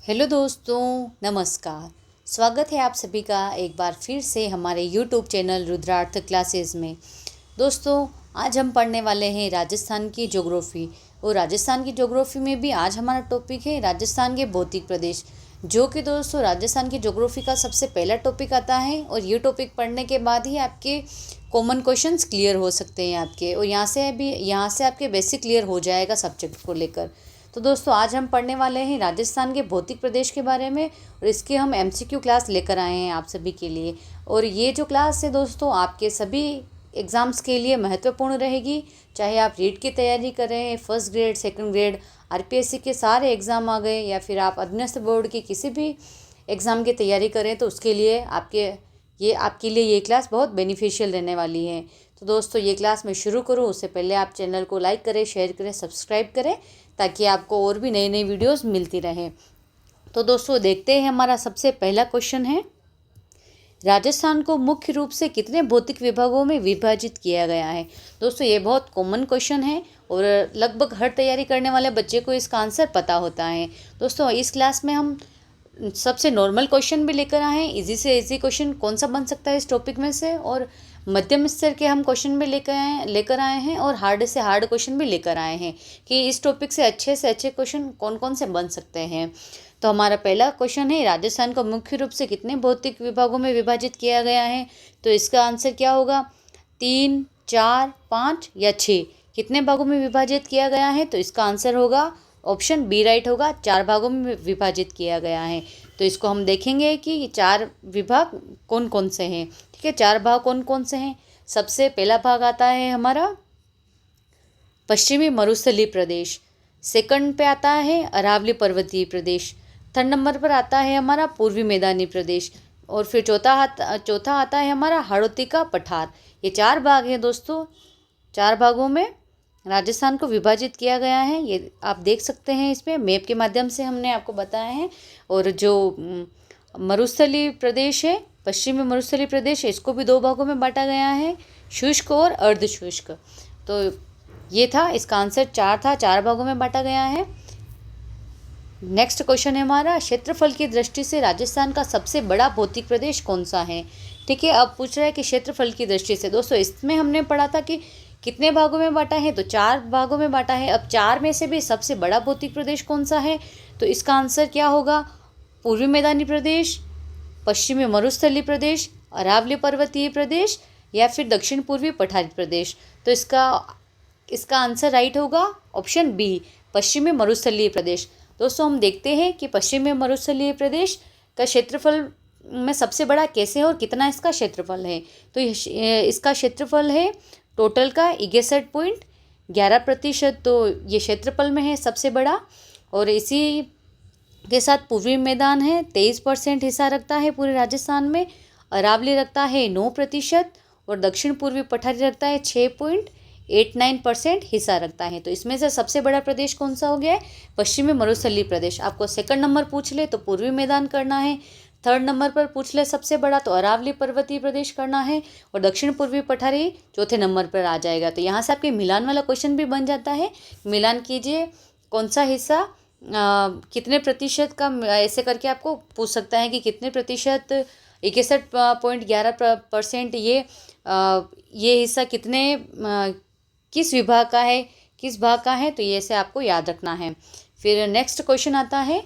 Hello दोस्तों, नमस्कार। स्वागत है आप सभी का एक बार फिर से हमारे यूट्यूब चैनल रुद्रार्थ क्लासेस में। दोस्तों, आज हम पढ़ने वाले हैं राजस्थान की ज्योग्राफी। और राजस्थान की ज्योग्राफी में भी आज हमारा टॉपिक है राजस्थान के भौतिक प्रदेश, जो कि दोस्तों राजस्थान की ज्योग्राफी का सबसे पहला टॉपिक आता है। और ये टॉपिक पढ़ने के बाद ही आपके कॉमन क्वेश्चंस क्लियर हो सकते हैं आपके, और यहाँ से आपके बेसिक क्लियर हो जाएगा सब्जेक्ट को लेकर। तो दोस्तों, आज हम पढ़ने वाले हैं राजस्थान के भौतिक प्रदेश के बारे में, और इसके हम एमसीक्यू क्लास लेकर आए हैं आप सभी के लिए। और ये जो क्लास है दोस्तों, आपके सभी एग्ज़ाम्स के लिए महत्वपूर्ण रहेगी। चाहे आप रीट की तैयारी करें, first grade, second grade, RPSC के सारे एग्ज़ाम आ गए, या फिर आप अधीनस्थ बोर्ड की किसी भी एग्ज़ाम की तैयारी करें, तो उसके लिए आपके लिए ये क्लास बहुत बेनिफिशियल रहने वाली है। तो दोस्तों, ये क्लास मैं शुरू करूँ उससे पहले आप चैनल को लाइक करें, शेयर करें, सब्सक्राइब करें, ताकि आपको और भी नई नई वीडियोस मिलती रहें। तो दोस्तों, देखते हैं हमारा सबसे पहला क्वेश्चन है, राजस्थान को मुख्य रूप से कितने भौतिक विभागों में विभाजित किया गया है। दोस्तों, ये बहुत कॉमन क्वेश्चन है और लगभग हर तैयारी करने वाले बच्चे को इसका आंसर पता होता है। दोस्तों, इस क्लास में हम सबसे नॉर्मल क्वेश्चन भी लेकर आए हैं, इजी से इजी क्वेश्चन कौन सा बन सकता है इस टॉपिक में से, और मध्यम स्तर के हम क्वेश्चन भी लेकर आए हैं, और हार्ड से हार्ड क्वेश्चन भी लेकर आए हैं कि इस टॉपिक से अच्छे क्वेश्चन कौन कौन से बन सकते हैं। तो हमारा पहला क्वेश्चन है, राजस्थान को मुख्य रूप से कितने भौतिक विभागों में विभाजित किया गया है। तो इसका आंसर क्या होगा, 3, 4, 5 या 6, कितने भागों में विभाजित किया गया है। तो इसका आंसर होगा ऑप्शन बी राइट होगा, 4 भागों में विभाजित किया गया है। तो इसको हम देखेंगे कि ये 4 विभाग कौन कौन से हैं। ठीक है, 4 भाग कौन कौन से हैं। सबसे पहला भाग आता है हमारा पश्चिमी मरुस्थलीय प्रदेश, सेकंड पे आता है अरावली पर्वतीय प्रदेश, थर्ड नंबर पर आता है हमारा पूर्वी मैदानी प्रदेश, और फिर चौथा आता है हमारा हाड़ौती का पठार। ये 4 भाग हैं दोस्तों। 4 भागों में राजस्थान को विभाजित किया गया है, ये आप देख सकते हैं इसमें मैप के माध्यम से हमने आपको बताया है। और जो मरुस्थलीय प्रदेश है, पश्चिमी मरुस्थलीय प्रदेश है, इसको भी 2 भागों में बांटा गया है, शुष्क और अर्ध शुष्क। तो ये था, इसका आंसर 4 था, 4 भागों में बांटा गया है। नेक्स्ट क्वेश्चन है हमारा, क्षेत्रफल की दृष्टि से राजस्थान का सबसे बड़ा भौतिक प्रदेश कौन सा है। ठीक है, अब पूछ रहा है कि क्षेत्रफल की दृष्टि से। दोस्तों, इसमें हमने पढ़ा था कि कितने भागों में बांटा है, तो 4 भागों में बांटा है। अब 4 में से भी सबसे बड़ा भौतिक प्रदेश कौन सा है, तो इसका आंसर क्या होगा, पूर्वी मैदानी प्रदेश, पश्चिमी मरुस्थलीय प्रदेश, अरावली पर्वतीय प्रदेश, या फिर दक्षिण पूर्वी पठारी प्रदेश। तो इसका आंसर राइट होगा ऑप्शन बी, पश्चिमी मरुस्थलीय प्रदेश। दोस्तों, हम देखते हैं कि पश्चिमी मरुस्थलीय प्रदेश का क्षेत्रफल में सबसे बड़ा कैसे है और कितना इसका क्षेत्रफल है। तो इसका क्षेत्रफल है टोटल का 61.11%। तो ये क्षेत्रफल में है सबसे बड़ा। और इसी के साथ पूर्वी मैदान है, 23% हिस्सा रखता है पूरे राजस्थान में। अरावली रखता है 9%, और दक्षिण पूर्वी पठारी रखता है 6.89% हिस्सा रखता है। तो इसमें से सबसे बड़ा प्रदेश कौन सा हो गया है, पश्चिमी मरुस्थलीय प्रदेश। आपको सेकंड नंबर पूछ ले तो पूर्वी मैदान करना है, थर्ड नंबर पर पूछ ले सबसे बड़ा तो अरावली पर्वतीय प्रदेश करना है, और दक्षिण पूर्वी पठारी चौथे नंबर पर आ जाएगा। तो यहाँ से आपके मिलान वाला क्वेश्चन भी बन जाता है। मिलान कीजिए, कौन सा हिस्सा कितने प्रतिशत का, ऐसे करके आपको पूछ सकता है कि कितने प्रतिशत, 61.11% ये हिस्सा किस विभाग का है, किस भाग का है। तो ये ऐसे आपको याद रखना है। फिर नेक्स्ट क्वेश्चन आता है,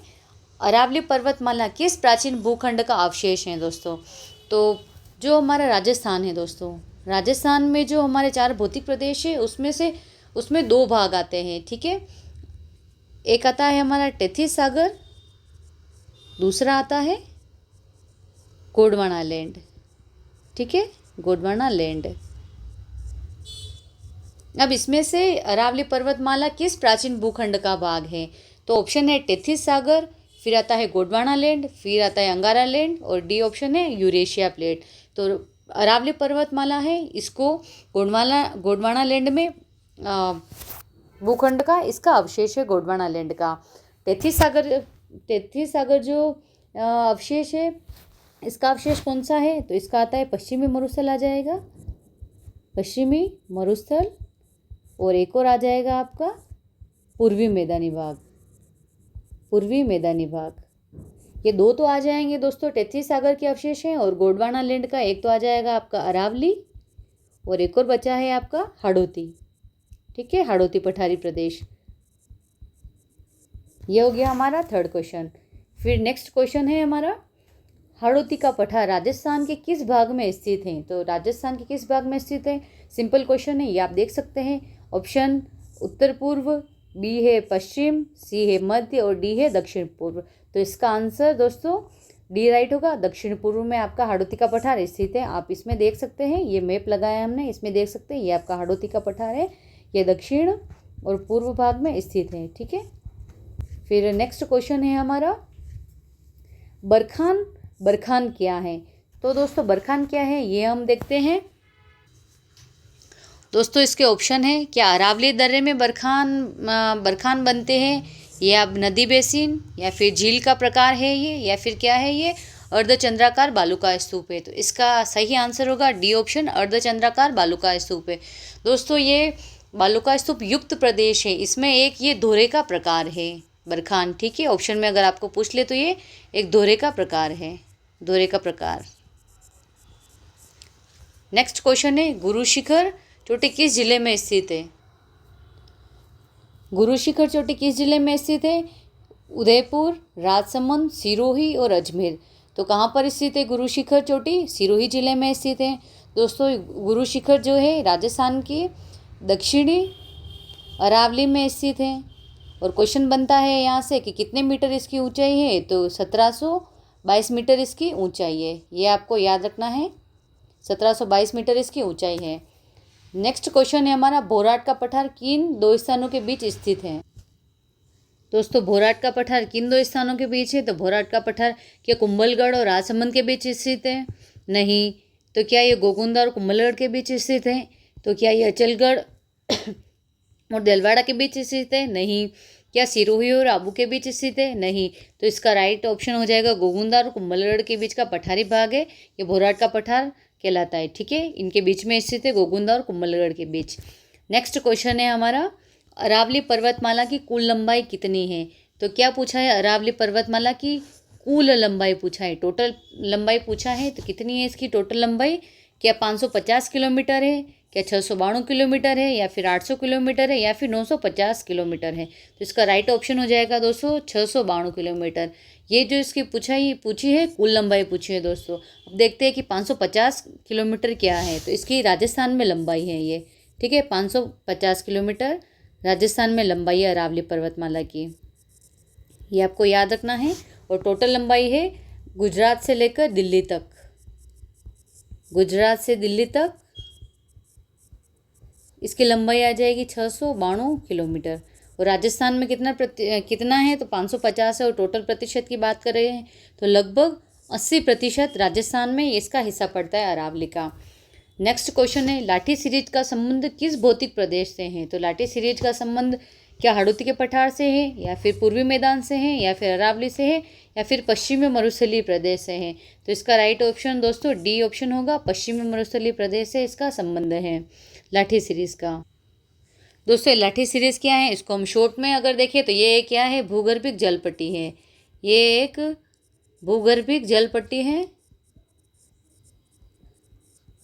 अरावली पर्वतमाला किस प्राचीन भूखंड का अवशेष है। दोस्तों, तो जो हमारा राजस्थान है दोस्तों, राजस्थान में जो हमारे 4 भौतिक प्रदेश है उसमें 2 भाग आते हैं। ठीक है, एक आता है हमारा टेथी सागर, दूसरा आता है गोंडवाना लैंड। ठीक है, गोंडवाना लैंड। अब इसमें से अरावली पर्वतमाला किस प्राचीन भूखंड का भाग है। तो ऑप्शन है टेथीस सागर, फिर आता है गोंडवाना लैंड, फिर आता है अंगारा लैंड, और डी ऑप्शन है यूरेशिया प्लेट। तो अरावली पर्वतमाला है, इसको गोंडवाना लैंड में भूखंड का इसका अवशेष है, गोंडवाना लैंड का। टेथीस सागर जो अवशेष है, इसका अवशेष कौन सा है, तो इसका आता है पश्चिमी मरुस्थल आ जाएगा, पश्चिमी मरुस्थल, और एक और आ जाएगा आपका पूर्वी मैदानी भाग। ये 2 तो आ जाएंगे दोस्तों, टेथी सागर के अवशेष हैं, और गोंडवाना लैंड का एक तो आ जाएगा आपका अरावली, और एक और बचा है आपका हाड़ौती। ठीक है, हाड़ौती पठारी प्रदेश। ये हो गया हमारा थर्ड क्वेश्चन। फिर नेक्स्ट क्वेश्चन है हमारा, हाड़ौती का पठार राजस्थान के किस भाग में स्थित है? तो राजस्थान के किस भाग में स्थित है? सिंपल क्वेश्चन है, ये आप देख सकते हैं। ऑप्शन उत्तर पूर्व, बी है पश्चिम, सी है मध्य, और डी है दक्षिण पूर्व। तो इसका आंसर दोस्तों डी राइट होगा। दक्षिण पूर्व में आपका हाड़ौती का पठार स्थित है। आप इसमें देख सकते हैं, ये मैप लगाया हमने, इसमें देख सकते हैं ये आपका हाड़ौती का पठार है। ये दक्षिण और पूर्व भाग में स्थित है। ठीक है, फिर नेक्स्ट क्वेश्चन है हमारा, बरखान। बरखान क्या है? तो दोस्तों बरखान क्या है ये हम देखते हैं। दोस्तों इसके ऑप्शन है, क्या अरावली दर्रे में बरखान बनते हैं, या अब नदी बेसिन, या फिर झील का प्रकार है ये, या फिर क्या है ये अर्धचंद्राकार बालू का स्तूप है? तो इसका सही आंसर होगा डी ऑप्शन, अर्धचंद्राकार बालू का स्तूप है। दोस्तों ये बालू का स्तूप युक्त प्रदेश है, इसमें एक ये दोहरे का प्रकार है बरखान। ठीक है, ऑप्शन में अगर आपको पूछ ले तो ये एक दोहरे का प्रकार है, दोहरे का प्रकार। नेक्स्ट क्वेश्चन है, गुरु शिखर चोटी किस जिले में स्थित है? गुरु शिखर चोटी किस जिले में स्थित है? उदयपुर, राजसमंद, सिरोही और अजमेर। तो कहाँ पर स्थित है गुरु शिखर चोटी? सिरोही जिले में स्थित है। दोस्तों गुरु शिखर जो है राजस्थान की दक्षिणी अरावली में स्थित है। और क्वेश्चन बनता है यहाँ से कि कितने मीटर इसकी ऊंचाई है? तो 1722 मीटर इसकी ऊंचाई है, ये आपको याद रखना है। 1722 मीटर इसकी ऊंचाई है। नेक्स्ट क्वेश्चन है हमारा, भोराट का पठार किन 2 स्थानों के बीच स्थित है? दोस्तों भोराट का पठार किन 2 स्थानों के बीच है? तो भोराट का पठार क्या कुंभलगढ़ और राजसमंद के बीच स्थित है? नहीं। तो क्या ये गोगुंदा और कुंभलगढ़ के बीच स्थित है? तो क्या ये अचलगढ़ और देलवाड़ा के बीच स्थित है? नहीं। क्या सिरोही और आबू के बीच स्थित है? नहीं। तो इसका राइट ऑप्शन हो जाएगा गोगुंदा और कुंभलगढ़ के बीच का पठारी भाग है ये भोराट का पठार कहलाता है। ठीक है, इनके बीच में स्थित है, गोगुंदा और कुंभलगढ़ के बीच। नेक्स्ट क्वेश्चन है हमारा, अरावली पर्वतमाला की कुल लंबाई कितनी है? तो क्या पूछा है, अरावली पर्वतमाला की कुल लंबाई पूछा है, टोटल लंबाई पूछा है। तो कितनी है इसकी टोटल लंबाई? क्या 550 किलोमीटर है, क्या 692 किलोमीटर है, या फिर 800 किलोमीटर है, या फिर 950 किलोमीटर है? तो इसका राइट ऑप्शन हो जाएगा दोस्तों 692 किलोमीटर। ये जो इसकी पूछी है कुल लंबाई पूछी है दोस्तों। अब देखते हैं कि 550 किलोमीटर क्या है। तो इसकी राजस्थान में लंबाई है ये। ठीक है, 550 किलोमीटर राजस्थान में लंबाई है अरावली पर्वतमाला की, ये आपको याद रखना है। और टोटल लंबाई है गुजरात से लेकर दिल्ली तक, गुजरात से दिल्ली तक इसकी लंबाई आ जाएगी 692 किलोमीटर। और राजस्थान में कितना है? तो 550 है। और टोटल प्रतिशत की बात कर रहे हैं तो लगभग 80% राजस्थान में इसका हिस्सा पड़ता है अरावली का। नेक्स्ट क्वेश्चन है, लाठी सीरीज का संबंध किस भौतिक प्रदेश से है? तो लाठी सीरीज का संबंध क्या हाड़ौती के पठार से है, या फिर पूर्वी मैदान से है, या फिर अरावली से है, या फिर पश्चिमी मरुस्थलीय प्रदेश से है? तो इसका राइट ऑप्शन दोस्तों डी ऑप्शन होगा, पश्चिमी मरुस्थलीय प्रदेश से इसका संबंध है लाठी सीरीज का। दोस्तों लाठी सीरीज क्या है, इसको हम शॉर्ट में अगर देखें तो ये क्या है, भूगर्भिक जल पट्टी है। ये एक भूगर्भिक जल पट्टी है,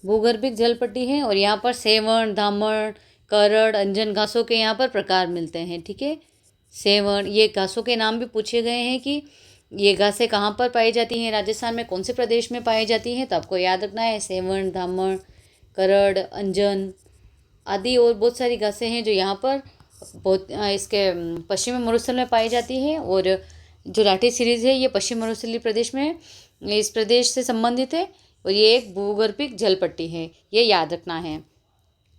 भूगर्भिक जल पट्टी है। और यहाँ पर सेवण, धामण, करड़, अंजन घासों के यहाँ पर प्रकार मिलते हैं। ठीक है, सेवण, ये घासों के नाम भी पूछे गए हैं कि ये घासें कहाँ पर पाई जाती हैं, राजस्थान में कौन से प्रदेश में पाई जाती हैं? तो आपको याद रखना है सेवण, धामण, करड़, अंजन आदि और बहुत सारी घासें हैं जो यहाँ पर बहुत इसके पश्चिमी मरुस्थल में पाई जाती है। और जो लाठी सीरीज है ये पश्चिम मरुस्थलीय प्रदेश में, इस प्रदेश से संबंधित है। और ये एक भूगर्भिक जल पट्टी है, ये याद रखना है।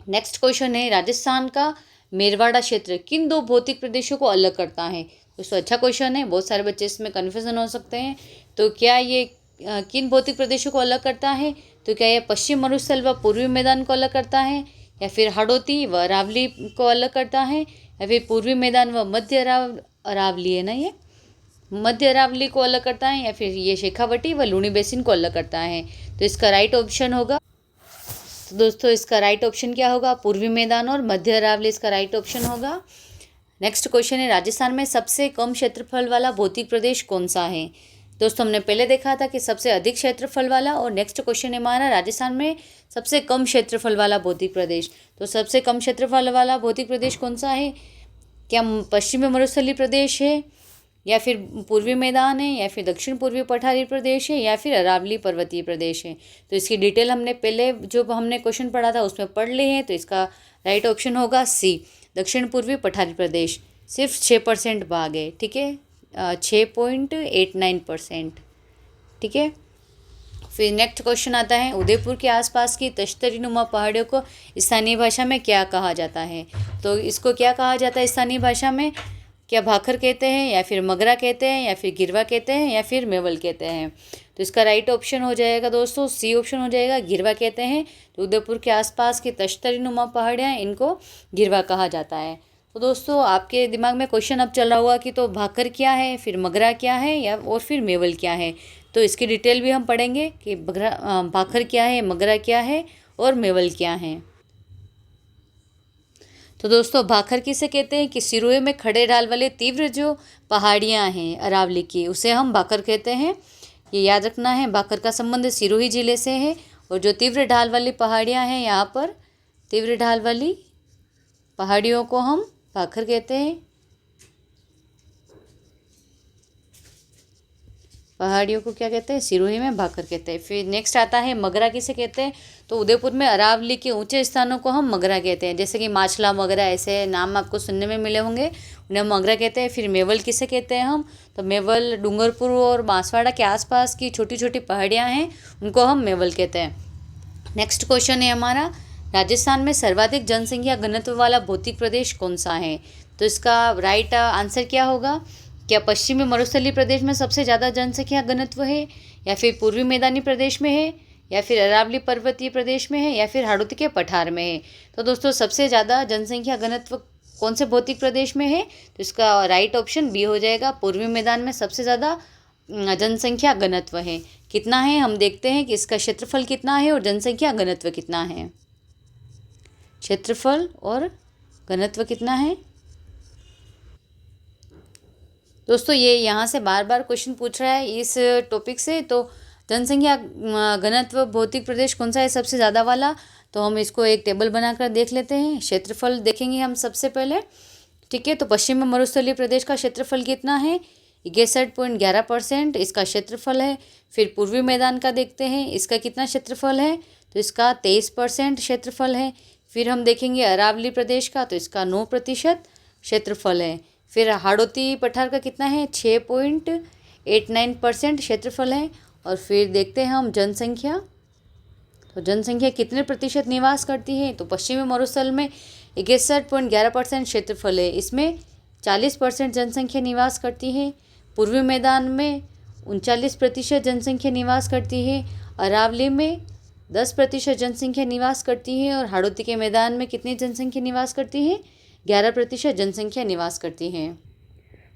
नेक्स्ट क्वेश्चन है, राजस्थान का मेरवाड़ा क्षेत्र किन 2 भौतिक प्रदेशों को अलग करता है? दोस्तों अच्छा क्वेश्चन है, बहुत सारे बच्चे इसमें कन्फ्यूजन हो सकते हैं। तो क्या ये किन भौतिक प्रदेशों को अलग करता है? तो क्या ये पश्चिम मरुस्थल व पूर्वी मैदान को अलग करता है, या फिर हाड़ौती व अरावली को अलग करता है, या फिर पूर्वी मैदान व मध्य अरावली है ना, ये मध्य अरावली को अलग करता है, या फिर ये शेखावटी व लूणी बेसिन को अलग करता है? तो इसका राइट ऑप्शन होगा, तो दोस्तों इसका राइट ऑप्शन क्या होगा, पूर्वी मैदान और मध्य अरावली इसका राइट ऑप्शन होगा। नेक्स्ट क्वेश्चन है, राजस्थान में सबसे कम क्षेत्रफल वाला भौतिक प्रदेश कौन सा है? दोस्तों हमने पहले देखा था कि सबसे अधिक क्षेत्रफल वाला, और नेक्स्ट क्वेश्चन है हमारा राजस्थान में सबसे कम क्षेत्रफल वाला भौतिक प्रदेश। तो सबसे कम क्षेत्रफल वाला भौतिक प्रदेश कौन सा है? क्या पश्चिमी मरुस्थलीय प्रदेश है, या फिर पूर्वी मैदान है, या फिर दक्षिण पूर्वी पठारी प्रदेश है, या फिर अरावली पर्वतीय प्रदेश है? तो इसकी डिटेल हमने पहले जो हमने क्वेश्चन पढ़ा था उसमें पढ़ लिए हैं। तो इसका राइट ऑप्शन होगा सी, दक्षिण पूर्वी पठारी प्रदेश। सिर्फ 6% भाग है, ठीक है, 6.89%, ठीक है। फिर नेक्स्ट क्वेश्चन आता है, उदयपुर के आसपास की तश्तरी नुमा पहाड़ियों को स्थानीय भाषा में क्या कहा जाता है? तो इसको क्या कहा जाता है स्थानीय भाषा में? क्या भाखर कहते हैं, या फिर मगरा कहते हैं, या फिर गिरवा कहते हैं, या फिर मेवल कहते हैं? तो इसका राइट ऑप्शन हो जाएगा दोस्तों सी ऑप्शन हो जाएगा, गिरवा कहते हैं। तो उदयपुर के आसपास की तश्तरी नुमा पहाड़ियाँ, इनको गिरवा कहा जाता है। तो दोस्तों आपके दिमाग में क्वेश्चन अब चल रहा होगा कि तो भाखर क्या है, फिर मगरा क्या है, या और फिर मेवल क्या है? तो इसकी डिटेल भी हम पढ़ेंगे कि भाखर क्या है, मगरा क्या है, और मेवल क्या है। तो दोस्तों भाखर किसे कहते हैं? कि सिरोहे में खड़े ढाल वाले तीव्र जो पहाड़ियाँ हैं अरावली की, उसे हम भाखर कहते हैं। ये याद रखना है, भाखर का संबंध सिरोही जिले से है। और जो तीव्र ढाल वाली पहाड़ियाँ हैं, यहाँ पर तीव्र ढाल वाली पहाड़ियों को हम भाखर कहते हैं। पहाड़ियों को क्या कहते हैं? सिरोही में भाखर कहते हैं। फिर नेक्स्ट आता है मगरा किसे कहते हैं? तो उदयपुर में अरावली के ऊंचे स्थानों को हम मगरा कहते हैं, जैसे कि माचला मगरा, ऐसे नाम आपको सुनने में मिले होंगे, उन्हें मगरा कहते हैं। फिर मेवल किसे कहते हैं हम? तो मेवल डूंगरपुर और बांसवाड़ा के आसपास की छोटी छोटी पहाड़ियाँ हैं, उनको हम मेवल कहते हैं। नेक्स्ट क्वेश्चन है हमारा, राजस्थान में सर्वाधिक जनसंख्या घनत्व वाला भौतिक प्रदेश कौन सा है? तो इसका राइट आंसर क्या होगा? क्या पश्चिमी मरुस्थलीय प्रदेश में सबसे ज़्यादा जनसंख्या घनत्व है, या फिर पूर्वी मैदानी प्रदेश में है, या फिर अरावली पर्वतीय प्रदेश में है, या फिर हाड़ौती के पठार में है? तो दोस्तों सबसे ज़्यादा जनसंख्या घनत्व कौन से भौतिक प्रदेश में है? तो इसका राइट ऑप्शन बी हो जाएगा, पूर्वी मैदान में सबसे ज़्यादा जनसंख्या घनत्व है। कितना है हम देखते हैं कि इसका क्षेत्रफल कितना है और जनसंख्या घनत्व कितना है। क्षेत्रफल और घनत्व कितना है दोस्तों? ये यहाँ से बार बार क्वेश्चन पूछ रहा है इस टॉपिक से। तो जनसंख्या घनत्व भौतिक प्रदेश कौन सा है सबसे ज़्यादा वाला? तो हम इसको एक टेबल बनाकर देख लेते हैं। क्षेत्रफल देखेंगे हम सबसे पहले, ठीक है। तो पश्चिमी मरुस्थलीय प्रदेश का क्षेत्रफल कितना है? 61.11% इसका क्षेत्रफल है। फिर पूर्वी मैदान का देखते हैं, इसका कितना क्षेत्रफल है? तो इसका 23% क्षेत्रफल है। फिर हम देखेंगे अरावली प्रदेश का, तो इसका 9% क्षेत्रफल है। फिर हाड़ौती पठार का कितना है? 6.89% क्षेत्रफल है। और फिर देखते हैं हम जनसंख्या, तो जनसंख्या कितने प्रतिशत निवास करती है? तो पश्चिमी मरुस्थल में 61.11% क्षेत्रफल है, इसमें 40% जनसंख्या निवास करती है। पूर्वी मैदान में 39% जनसंख्या निवास करती है। अरावली में 10% जनसंख्या निवास करती है। और हाड़ौती के मैदान में कितनी जनसंख्या निवास करती है? 11% जनसंख्या निवास करती है।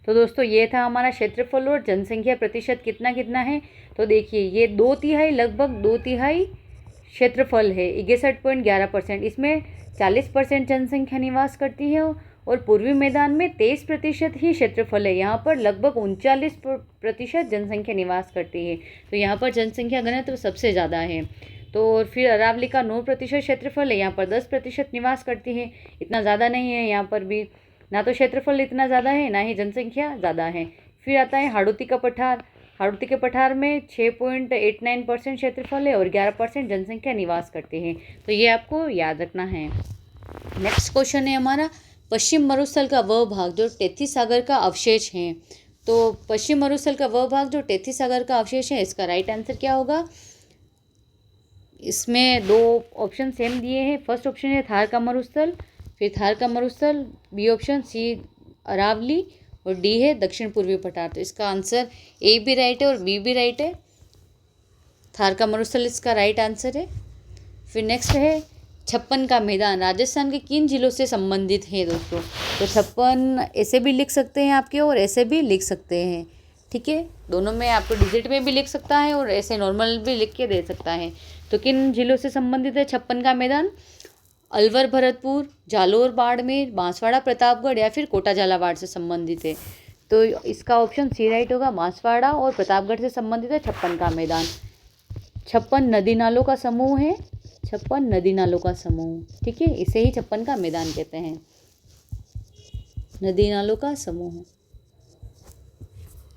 तो दोस्तों ये था हमारा क्षेत्रफल और जनसंख्या प्रतिशत कितना कितना है। तो देखिए ये 2/3 लगभग 2/3 क्षेत्रफल है, 61.11%। इसमें 40% जनसंख्या निवास करती है। और पूर्वी मैदान में 23% ही क्षेत्रफल है, यहाँ पर लगभग 39% जनसंख्या निवास करती है। तो यहाँ पर जनसंख्या घनत्व सबसे ज़्यादा है। तो और फिर अरावली का 9% क्षेत्रफल है, यहाँ पर 10% निवास करती है, इतना ज़्यादा नहीं है यहाँ पर भी, ना तो क्षेत्रफल इतना ज़्यादा है ना ही जनसंख्या ज़्यादा है। फिर आता है हाड़ौती का पठार। हाड़ौती के पठार में 6.89% क्षेत्रफल है और 11% जनसंख्या निवास करती है। तो ये आपको याद रखना है। नेक्स्ट क्वेश्चन है हमारा, पश्चिम मरुस्थल का वह भाग जो टेथी सागर का अवशेष है। तो पश्चिम मरुस्थल का वह भाग जो टेथी सागर का अवशेष है, इसका राइट आंसर क्या होगा? इसमें 2 ऑप्शन सेम दिए हैं। फर्स्ट ऑप्शन है थार का मरुस्थल, फिर थार का मरुस्थल, बी ऑप्शन, सी अरावली, और डी है दक्षिण पूर्वी पठार। तो इसका आंसर ए भी राइट है और बी भी राइट है। थार का मरुस्थल इसका राइट आंसर है। फिर नेक्स्ट है छप्पन का मैदान राजस्थान के किन जिलों से संबंधित है दोस्तों? तो छप्पन ऐसे भी लिख सकते हैं आपके और ऐसे भी लिख सकते हैं, ठीक है। दोनों में आपको डिजिट में भी लिख सकता है और ऐसे नॉर्मल भी लिख के दे सकता है। तो किन जिलों से संबंधित है छप्पन का मैदान? अलवर भरतपुर, जालोर बाड़मेर, बांसवाड़ा प्रतापगढ़, या फिर कोटा झालावाड़ से संबंधित है। तो इसका ऑप्शन सी राइट होगा। बांसवाड़ा और प्रतापगढ़ से संबंधित है 56 का मैदान। 56 नदी नालों का समूह है, 56 नदी नालों का समूह, ठीक है, इसे ही 56 का मैदान कहते हैं, नदी नालों का समूह।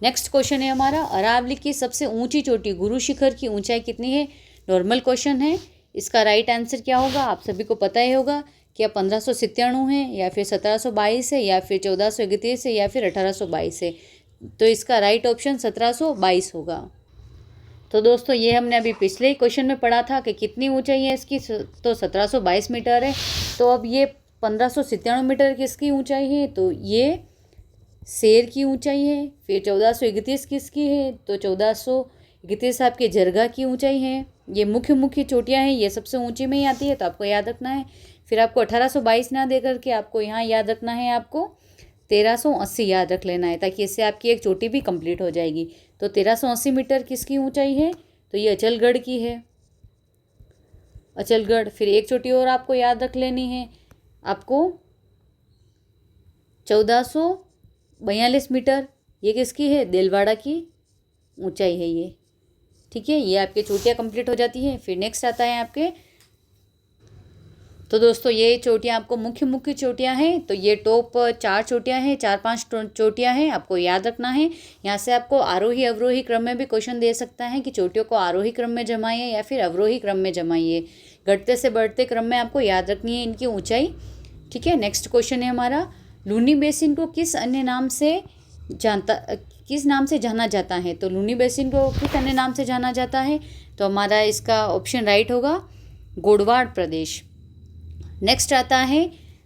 नेक्स्ट क्वेश्चन है हमारा, अरावली की सबसे ऊंची चोटी गुरु शिखर की ऊंचाई कितनी है? नॉर्मल क्वेश्चन है। इसका राइट आंसर क्या होगा? आप सभी को पता ही होगा कि 1597 है, या फिर 1722 है, या फिर 1431 है, या फिर 1822 है। तो इसका राइट ऑप्शन 1722 होगा। तो दोस्तों ये हमने अभी पिछले ही क्वेश्चन में पढ़ा था कि कितनी ऊंचाई है इसकी, तो 1722 मीटर है। तो अब ये 1597 मीटर किसकी ऊंचाई है? तो ये शेर की ऊंचाई है। फिर 1431 किसकी है? तो 1431 आपके जरगा की ऊंचाई है। ये मुख्य मुख्य चोटियाँ हैं, ये सबसे ऊंची में ही आती है, तो आपको याद रखना है। फिर आपको 1822 ना दे करके आपको यहाँ याद रखना है, आपको 1380 याद रख लेना है, ताकि इससे आपकी एक चोटी भी कंप्लीट हो जाएगी। तो 1380 मीटर किसकी ऊंचाई है? तो ये अचलगढ़ की है, अचलगढ़। फिर एक चोटी और आपको याद रख लेनी है, आपको 1442 मीटर, ये किसकी है? देलवाड़ा की ऊंचाई है ये, ठीक है। ये आपके चोटियाँ कंप्लीट हो जाती है। फिर नेक्स्ट आता है आपके, तो दोस्तों ये चोटियाँ आपको मुख्य मुख्य चोटियाँ हैं। तो ये टॉप 4 चोटियाँ हैं, 4-5 चोटियाँ हैं, आपको याद रखना है। यहाँ से आपको आरोही अवरोही क्रम में भी क्वेश्चन दे सकता है कि चोटियों को आरोही क्रम में जमाइए या फिर अवरोही क्रम में जमाइए। घटते से बढ़ते क्रम में आपको याद रखनी है इनकी ऊँचाई, ठीक है। नेक्स्ट क्वेश्चन है हमारा, लूनी बेसिन को किस अन्य नाम से किस नाम से जाना जाता है? तो लूनी बेसिन को किस अन्य नाम से जाना जाता है? तो हमारा इसका ऑप्शन राइट होगा, गोडवाड़ प्रदेश। नेक्स्ट आता है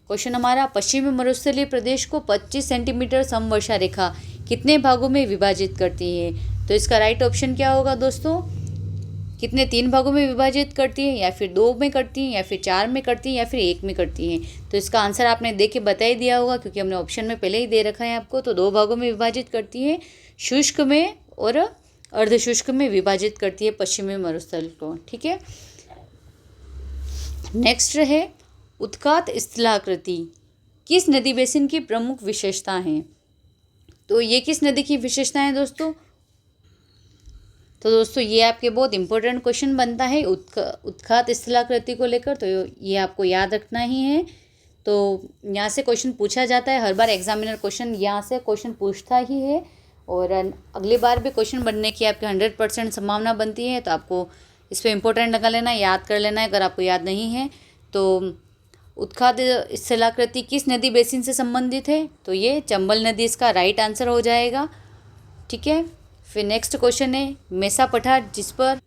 क्वेश्चन हमारा, पश्चिमी मरुस्थलीय प्रदेश को 25 सेंटीमीटर समवर्षा रेखा कितने भागों में विभाजित करती है? तो इसका राइट ऑप्शन क्या होगा दोस्तों? कितने 3 भागों में विभाजित करती है, या फिर 2 में करती है, या फिर 4 में करती है, या फिर 1 में करती है? तो इसका आंसर आपने देख के बता ही दिया होगा, क्योंकि हमने ऑप्शन में पहले ही दे रखा है आपको। तो 2 भागों में विभाजित करती है, शुष्क में और अर्धशुष्क में विभाजित करती है पश्चिमी मरुस्थल को, ठीक है। नेक्स्ट है, उत्खात स्थलाकृति किस नदी बेसिन की प्रमुख विशेषता है? तो ये किस नदी की विशेषता है दोस्तों? तो दोस्तों ये आपके बहुत इंपॉर्टेंट क्वेश्चन बनता है उत्खात स्थलाकृति को लेकर, तो ये आपको याद रखना ही है। तो यहाँ से क्वेश्चन पूछा जाता है, हर बार एग्जामिनर क्वेश्चन यहाँ से क्वेश्चन पूछता ही है, और अगली बार भी क्वेश्चन बनने की आपकी 100% संभावना बनती है। तो आपको इस पर इम्पोर्टेंट लगा लेना, याद कर लेना है अगर आपको याद नहीं है। तो उत्खात स्थलाकृति किस नदी बेसिन से संबंधित है? तो ये चंबल नदी इसका राइट आंसर हो जाएगा, ठीक है। फिर नेक्स्ट क्वेश्चन है, मेसा पठार जिस पर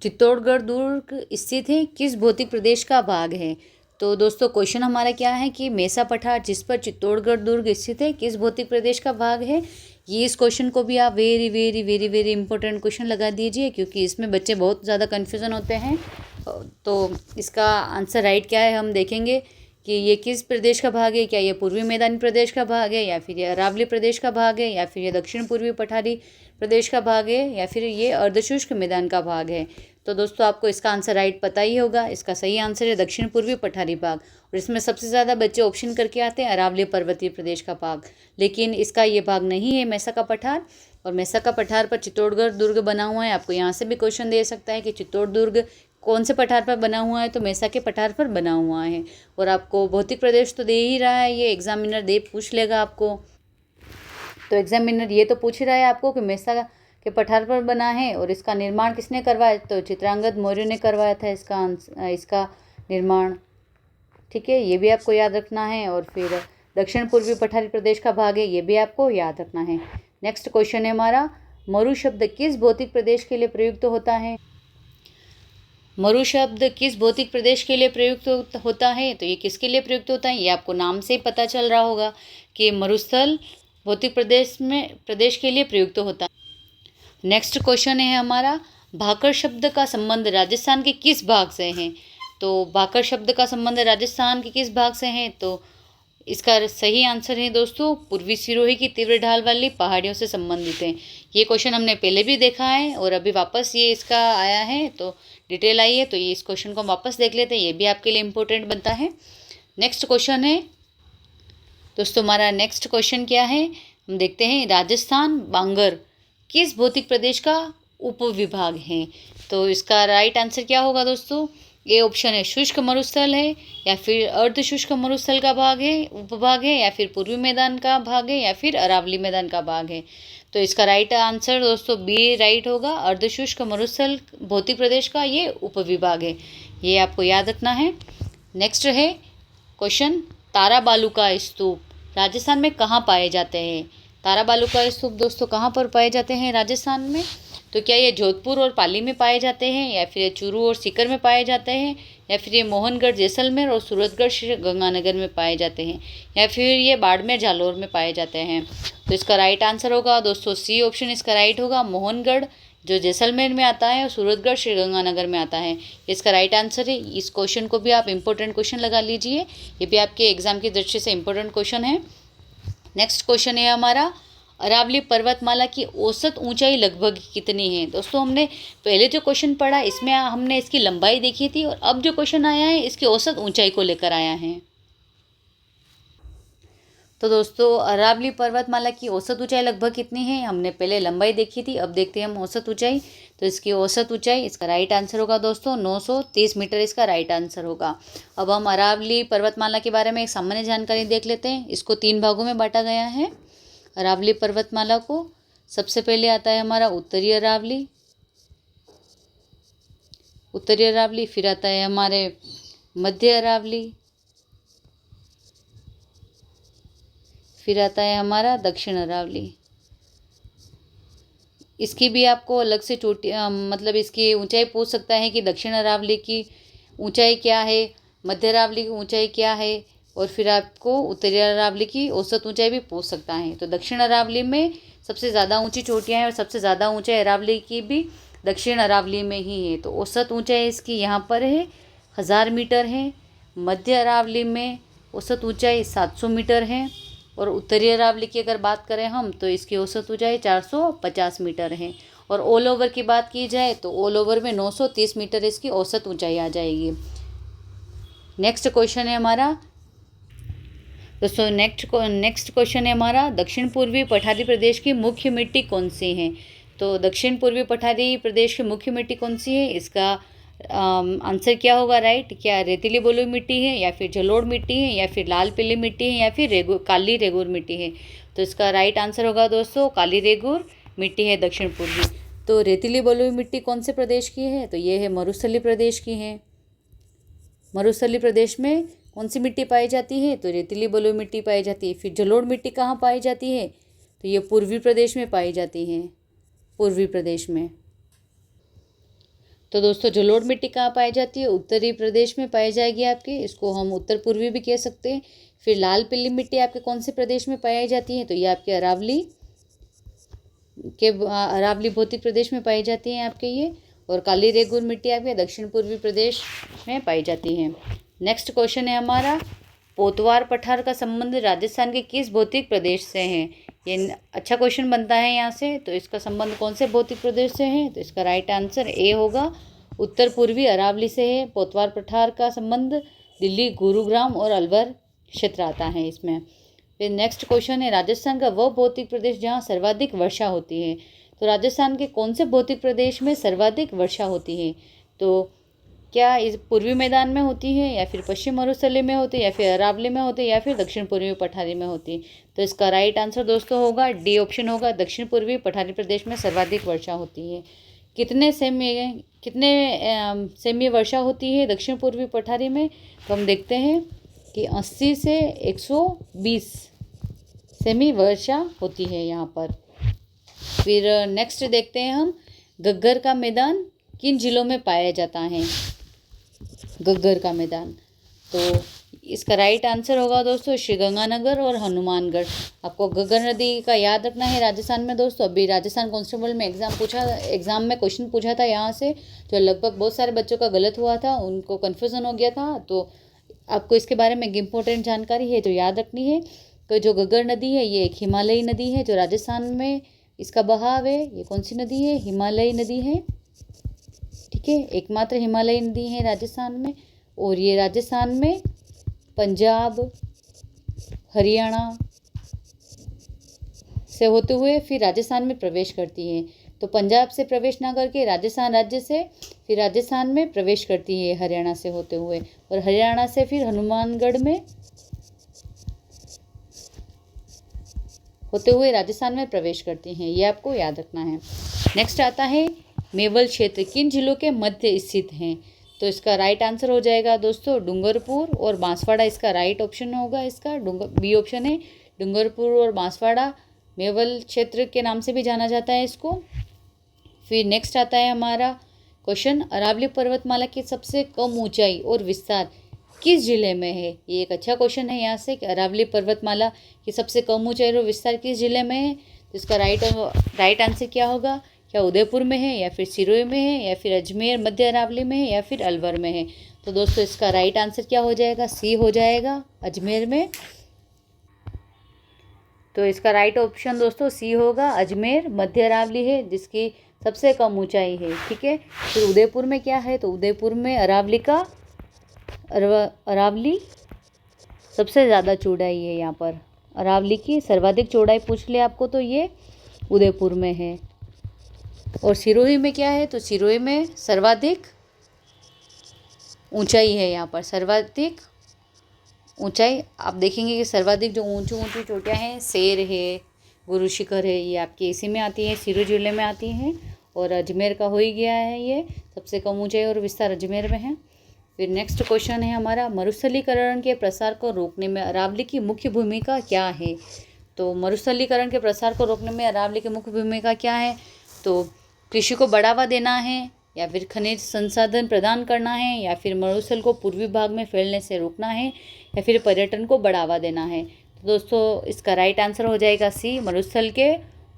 चित्तौड़गढ़ दुर्ग स्थित है किस भौतिक प्रदेश का भाग है? तो दोस्तों क्वेश्चन हमारा क्या है कि मेसा पठार जिस पर चित्तौड़गढ़ दुर्ग स्थित है किस भौतिक प्रदेश का भाग है? ये इस क्वेश्चन को भी आप very very very very important question लगा दीजिए, क्योंकि इसमें बच्चे बहुत ज़्यादा कन्फ्यूज़न होते हैं। तो इसका आंसर राइट क्या है हम देखेंगे कि ये किस प्रदेश का भाग है। क्या ये पूर्वी मैदानी प्रदेश का भाग है, या फिर ये अरावली प्रदेश का भाग है, या फिर ये दक्षिण पूर्वी पठारी प्रदेश का भाग है, या फिर ये अर्धशुष्क मैदान का भाग है? तो दोस्तों आपको इसका आंसर राइट पता ही होगा। इसका सही आंसर है दक्षिण पूर्वी पठारी भाग, और इसमें सबसे ज़्यादा बच्चे ऑप्शन करके आते हैं अरावली पर्वतीय प्रदेश का भाग, लेकिन इसका ये भाग नहीं है मेसा का पठार। और मेसा का पठार पर चित्तौड़गढ़ दुर्ग बना हुआ है। आपको यहाँ से भी क्वेश्चन दे सकता है कि चित्तौड़ दुर्ग कौन से पठार पर बना हुआ है? तो मेसा के पठार पर बना हुआ है। और आपको भौतिक प्रदेश तो दे ही रहा है, ये एग्जामिनर दे पूछ लेगा आपको। तो एग्जामिनर ये तो पूछ ही रहा है आपको कि मेसा के पठार पर बना है, और इसका निर्माण किसने करवाया? तो चित्रांगद मौर्य ने करवाया था इसका निर्माण, ठीक है। ये भी आपको याद रखना है। और फिर दक्षिण पूर्वी पठारी प्रदेश का भाग है, ये भी आपको याद रखना है। नेक्स्ट क्वेश्चन है हमारा, मरु शब्द किस भौतिक प्रदेश के लिए प्रयुक्त होता है? मरु शब्द किस भौतिक प्रदेश के लिए प्रयुक्त होता है? तो ये किसके लिए प्रयुक्त होता है? ये आपको नाम से ही पता चल रहा होगा कि मरुस्थल भौतिक प्रदेश के लिए प्रयुक्त होता है। नेक्स्ट क्वेश्चन है हमारा, भाकर शब्द का संबंध राजस्थान के किस भाग से है? तो भाकर शब्द का संबंध राजस्थान के किस भाग से है? तो इसका सही आंसर है दोस्तों पूर्वी सिरोही की तीव्र ढाल वाली पहाड़ियों से संबंधित है। ये क्वेश्चन हमने पहले भी देखा है, और अभी वापस ये इसका आया है, तो डिटेल आई है, तो ये इस क्वेश्चन को हम वापस देख लेते हैं। ये भी आपके लिए इम्पोर्टेंट बनता है। नेक्स्ट क्वेश्चन है, दोस्तों हमारा नेक्स्ट क्वेश्चन क्या है, हम देखते हैं। राजस्थान बांगर किस भौतिक प्रदेश का उपविभाग है? तो इसका राइट आंसर क्या होगा दोस्तों? ए ऑप्शन है शुष्क मरुस्थल है, या फिर अर्ध शुष्क मरुस्थल का भाग है, उपभाग है, या फिर पूर्वी मैदान का भाग है, या फिर अरावली मैदान का भाग है। तो इसका राइट आंसर दोस्तों बी राइट होगा। अर्ध शुष्क मरुस्थल भौतिक प्रदेश का ये उपविभाग है, ये आपको याद रखना है। नेक्स्ट है क्वेश्चन, ताराबालू का स्तूप राजस्थान में कहाँ पाए जाते हैं? ताराबालू का स्तूप दोस्तों कहाँ पर पाए जाते हैं राजस्थान में? तो क्या ये जोधपुर और पाली में पाए जाते हैं, या फिर ये चूरू और सीकर में पाए जाते हैं, या फिर ये मोहनगढ़ जैसलमेर और सूरतगढ़ गंगानगर में पाए जाते हैं, या फिर ये बाड़मेर जालौर में पाए जाते हैं? तो इसका राइट आंसर होगा दोस्तों सी ऑप्शन इसका राइट होगा। मोहनगढ़ जो जैसलमेर में आता है और सूरतगढ़ श्रीगंगानगर में आता है, इसका राइट आंसर है। इस क्वेश्चन को भी आप इंपॉर्टेंट क्वेश्चन लगा लीजिए, ये भी आपके एग्जाम की दृष्टि से इंपॉर्टेंट क्वेश्चन है। नेक्स्ट क्वेश्चन है हमारा, अरावली पर्वतमाला की औसत ऊंचाई लगभग कितनी है? दोस्तों हमने पहले जो क्वेश्चन पढ़ा इसमें हमने इसकी लंबाई देखी थी, और अब जो क्वेश्चन आया है इसकी औसत ऊंचाई को लेकर आया है। तो दोस्तों अरावली पर्वतमाला की औसत ऊंचाई लगभग कितनी है? हमने पहले लंबाई देखी थी, अब देखते हैं हम औसत ऊंचाई। तो इसकी औसत ऊंचाई, इसका राइट आंसर होगा दोस्तों 930 मीटर, इसका राइट आंसर होगा। अब हम अरावली पर्वतमाला के बारे में एक सामान्य जानकारी देख लेते हैं। इसको 3 भागों में बांटा गया है अरावली पर्वतमाला को। सबसे पहले आता है हमारा उत्तरी अरावली, फिर आता है हमारे मध्य अरावली, फिर आता है हमारा दक्षिण अरावली। इसकी भी आपको अलग से चोटी मतलब इसकी ऊंचाई पूछ सकता है कि दक्षिण अरावली की ऊंचाई क्या है, मध्य अरावली की ऊंचाई क्या है, और फिर आपको उत्तरी अरावली की औसत ऊंचाई भी पूछ सकता है। तो दक्षिण अरावली में सबसे ज़्यादा ऊंची चोटियाँ हैं, और सबसे ज़्यादा ऊंचाई अरावली की भी दक्षिण अरावली में ही है। तो औसत ऊंचाई इसकी यहाँ पर है 1000 मीटर है। मध्य अरावली में औसत ऊंचाई 700 मीटर है, और उत्तरी अरावली की अगर बात करें हम तो इसकी औसत ऊंचाई 450 मीटर है। और ऑल ओवर की बात की जाए तो ऑल ओवर में 930 मीटर इसकी औसत ऊंचाई आ जाएगी। नेक्स्ट क्वेश्चन है हमारा दोस्तों, नेक्स्ट क्वेश्चन है हमारा, दक्षिण पूर्वी पठारी प्रदेश की मुख्य मिट्टी कौन सी है? तो दक्षिण पूर्वी पठारी प्रदेश की मुख्य मिट्टी कौन सी है? इसका आंसर क्या होगा राइट? क्या रेतीली बलुई मिट्टी है, या फिर जलोढ़ मिट्टी है, या फिर लाल पीली मिट्टी है, या फिर काली रेगूर मिट्टी है? तो इसका राइट आंसर होगा दोस्तों काली रेगूर मिट्टी है दक्षिण पूर्वी। तो रेतीली बलुई मिट्टी कौन से प्रदेश की है? तो ये है मरुस्थलीय प्रदेश की है। मरुस्थलीय प्रदेश में कौन सी मिट्टी पाई जाती है? तो रेतीली बलुई मिट्टी पाई जाती है। फिर जलोढ़ मिट्टी कहाँ पाई जाती है? तो ये पूर्वी प्रदेश में पाई जाती है, पूर्वी प्रदेश में। तो दोस्तों जलोढ़ मिट्टी कहाँ पाई जाती है? उत्तरी प्रदेश में पाई जाएगी आपके, इसको हम उत्तर पूर्वी भी कह सकते हैं। फिर लाल पीली मिट्टी आपके कौन से प्रदेश में पाई जाती है? तो ये आपके अरावली भौतिक प्रदेश में पाई जाती है आपके ये। और काली रेगूर मिट्टी आपके दक्षिण पूर्वी प्रदेश में पाई जाती है। नेक्स्ट क्वेश्चन है हमारा, पोतवार पठार का संबंध राजस्थान के किस भौतिक प्रदेश से है? ये अच्छा क्वेश्चन बनता है यहाँ से। तो इसका संबंध कौन से भौतिक प्रदेश से है? तो इसका राइट आंसर ए होगा, उत्तर पूर्वी अरावली से है। पोतवार पठार का संबंध दिल्ली, गुरुग्राम और अलवर क्षेत्र आता है इसमें। फिर नेक्स्ट क्वेश्चन है, राजस्थान का वह भौतिक प्रदेश जहाँ सर्वाधिक वर्षा होती है? तो राजस्थान के कौन से भौतिक प्रदेश में सर्वाधिक वर्षा होती है? तो क्या इस पूर्वी मैदान में होती है, या फिर पश्चिम मरुस्थलीय में होती है, या फिर अरावली में होती है, या फिर दक्षिण पूर्वी पठारी में होती है? तो इसका राइट आंसर दोस्तों होगा डी ऑप्शन होगा, दक्षिण पूर्वी पठारी प्रदेश में सर्वाधिक वर्षा होती है। कितने सेमी वर्षा होती है दक्षिण पूर्वी पठारी में? तो हम देखते हैं कि 80 से 120 सेमी वर्षा होती है यहाँ पर। फिर नेक्स्ट देखते हैं हम, गग्गर का मैदान किन जिलों में पाया जाता है? गग्गर का मैदान, तो इसका राइट आंसर होगा दोस्तों श्रीगंगानगर और हनुमानगढ़। आपको गग्गर नदी का याद रखना है राजस्थान में दोस्तों। अभी राजस्थान कांस्टेबल में एग्ज़ाम में क्वेश्चन पूछा था यहाँ से, जो लगभग बहुत सारे बच्चों का गलत हुआ था, उनको कन्फ्यूज़न हो गया था। तो आपको इसके बारे में इम्पोर्टेंट जानकारी है जो याद रखनी है। तो जो गग्गर नदी है ये एक हिमालयी नदी है जो राजस्थान में इसका बहाव है। ये कौन सी नदी है? हिमालयी नदी है, ठीक है, एकमात्र हिमालयी नदी है राजस्थान में। और ये राजस्थान में पंजाब, हरियाणा से होते हुए फिर राजस्थान में प्रवेश करती है। तो पंजाब से प्रवेश ना करके राजस्थान राज्य से फिर राजस्थान में प्रवेश करती है हरियाणा से होते हुए, और हरियाणा से फिर हनुमानगढ़ में होते हुए राजस्थान में प्रवेश करती हैं। ये आपको याद रखना है। नेक्स्ट आता है मेवल क्षेत्र किन जिलों के मध्य स्थित हैं? तो इसका राइट आंसर हो जाएगा दोस्तों डूंगरपुर और बांसवाड़ा, इसका राइट ऑप्शन होगा। इसका बी ऑप्शन है डूंगरपुर और बांसवाड़ा मेवल क्षेत्र के नाम से भी जाना जाता है इसको। फिर नेक्स्ट आता है हमारा क्वेश्चन, अरावली पर्वतमाला की सबसे कम ऊंचाई और विस्तार किस जिले में है? ये एक अच्छा क्वेश्चन है यहाँ से कि अरावली पर्वतमाला की सबसे कम ऊंचाई और विस्तार किस जिले में है? तो इसका राइट आंसर क्या होगा? क्या उदयपुर में है, या फिर सिरोही में है, या फिर अजमेर मध्य अरावली में है, या फिर अलवर में है? तो दोस्तों इसका राइट आंसर क्या हो जाएगा? सी हो जाएगा, अजमेर में। तो इसका राइट ऑप्शन दोस्तों सी होगा, अजमेर मध्य अरावली है जिसकी सबसे कम ऊंचाई है। ठीक है, फिर उदयपुर में क्या है? तो उदयपुर में अरावली सबसे ज़्यादा चौड़ाई है। यहाँ पर अरावली की सर्वाधिक चौड़ाई पूछ ले आपको तो ये उदयपुर में है। और सिरोही में क्या है? तो सिरोही में सर्वाधिक ऊंचाई है। यहाँ पर सर्वाधिक ऊंचाई आप देखेंगे कि सर्वाधिक जो ऊंची चोटियाँ हैं, शेर है, गुरु शिखर है, ये आपके इसी में आती है, सिरोही जिले में आती हैं। और अजमेर का हो ही गया है, ये सबसे कम ऊंचाई और विस्तार अजमेर में है। फिर नेक्स्ट क्वेश्चन है हमारा, मरुस्थलीकरण के प्रसार को रोकने में अरावली की मुख्य भूमिका क्या है? तो मरुस्थलीकरण के प्रसार को रोकने में अरावली की मुख्य भूमिका क्या है? तो कृषि को बढ़ावा देना है, या फिर खनिज संसाधन प्रदान करना है, या फिर मरुस्थल को पूर्वी भाग में फैलने से रोकना है, या फिर पर्यटन को बढ़ावा देना है? तो दोस्तों इसका राइट आंसर हो जाएगा सी, मरुस्थल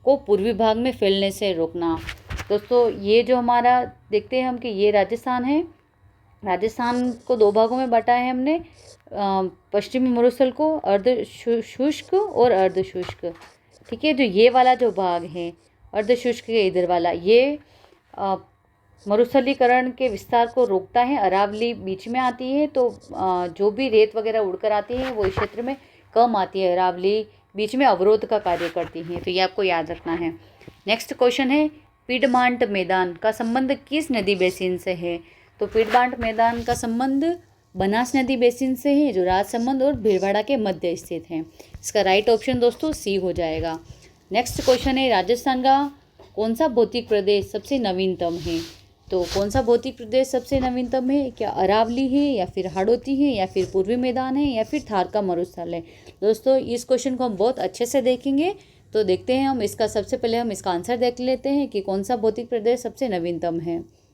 को पूर्वी भाग में फैलने से रोकना। दोस्तों ये जो हमारा देखते हैं हम कि ये राजस्थान है, राजस्थान को दो भागों में बांटा है हमने, पश्चिमी मरुस्थल को अर्ध शुष्क और अर्ध शुष्क। ठीक है, जो ये वाला जो भाग है अर्ध शुष्क के इधर वाला, ये मरुस्थलीकरण के विस्तार को रोकता है। अरावली बीच में आती है, तो जो भी रेत वगैरह उड़कर आती है वो इस क्षेत्र में कम आती है, अरावली बीच में अवरोध का कार्य करती है। तो ये आपको याद रखना है। नेक्स्ट क्वेश्चन है, पिडमांट मैदान का संबंध किस नदी बेसिन से है? तो पिडमांट मैदान का संबंध बनास नदी बेसिन से है, जो राजसमंद और भीलवाड़ा के मध्य स्थित है। इसका राइट ऑप्शन दोस्तों सी हो जाएगा। नेक्स्ट क्वेश्चन है, राजस्थान का कौन सा भौतिक प्रदेश सबसे नवीनतम है? तो कौन सा भौतिक प्रदेश सबसे नवीनतम है? क्या अरावली है, या फिर हाड़ौती है, या फिर पूर्वी मैदान है, या फिर थार का मरुस्थल है? दोस्तों इस क्वेश्चन को हम बहुत अच्छे से देखेंगे। तो देखते हैं हम इसका, सबसे पहले हम इसका आंसर देख लेते हैं कि कौन सा भौतिक प्रदेश सबसे नवीनतम है।